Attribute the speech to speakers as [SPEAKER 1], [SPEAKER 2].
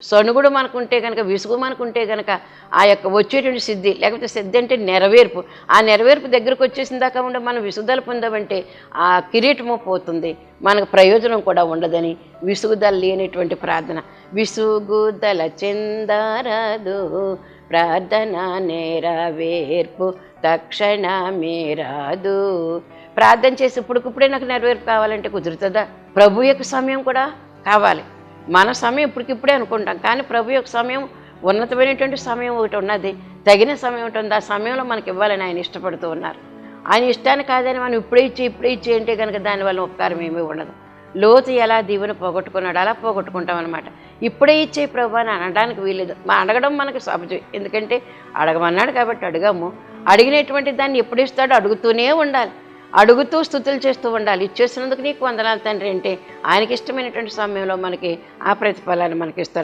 [SPEAKER 1] సణుగుడు మనకుంటే కనుక, విసుగు మనకుంటే కనుక ఆ యొక్క వచ్చేటువంటి సిద్ధి, లేకపోతే సిద్ధి అంటే నెరవేర్పు. ఆ నెరవేర్పు దగ్గరకు వచ్చేసిన దాకా ఉండే మనం విసుగుదల పొందామంటే ఆ కిరీటము పోతుంది, మనకు ప్రయోజనం కూడా ఉండదని విసుగుదల లేనటువంటి ప్రార్థన. విసుగుదల చెందరాదు ప్రార్థన నెరవేర్పు తక్షణమే రాదు. ప్రార్థన చేసి ఇప్పుడిప్పుడే నాకు నెరవేర్పు కావాలంటే కుదురుతుందా? ప్రభు యొక్క సమయం కూడా కావాలి. మన సమయం ఇప్పటికిప్పుడే అనుకుంటాం, కానీ ప్రభు యొక్క సమయం ఉన్నతమైనటువంటి సమయం ఒకటి ఉన్నది, తగిన సమయం ఒకటి ఉంది. ఆ సమయంలో మనకి ఇవ్వాలని ఆయన ఇష్టపడుతూ ఉన్నారు. ఆయన ఇష్టాన్ని కాదని మనం ఇప్పుడే ఇచ్చి అంటే కనుక దానివల్ల ఉపకారం ఏమీ ఉండదు. లోతు ఎలా దీవెన పోగొట్టుకున్నాడు అలా పోగొట్టుకుంటాం అనమాట. ఇప్పుడే ఇచ్చే ప్రభు అని అనడానికి వీలేదు. అడగడం మనకు సహజం, ఎందుకంటే అడగమన్నాడు కాబట్టి అడిగాము. అడిగినటువంటి దాన్ని ఎప్పుడు ఇస్తాడో అడుగుతూనే ఉండాలి, అడుగుతూ స్తుతులు చేస్తూ ఉండాలి. ఇచ్చేసినందుకు నీకు వందనాలు తండ్రి అంటే ఆయనకి ఇష్టమైనటువంటి సమయంలో మనకి ఆ ప్రతిఫలాన్ని మనకి ఇస్తాడు.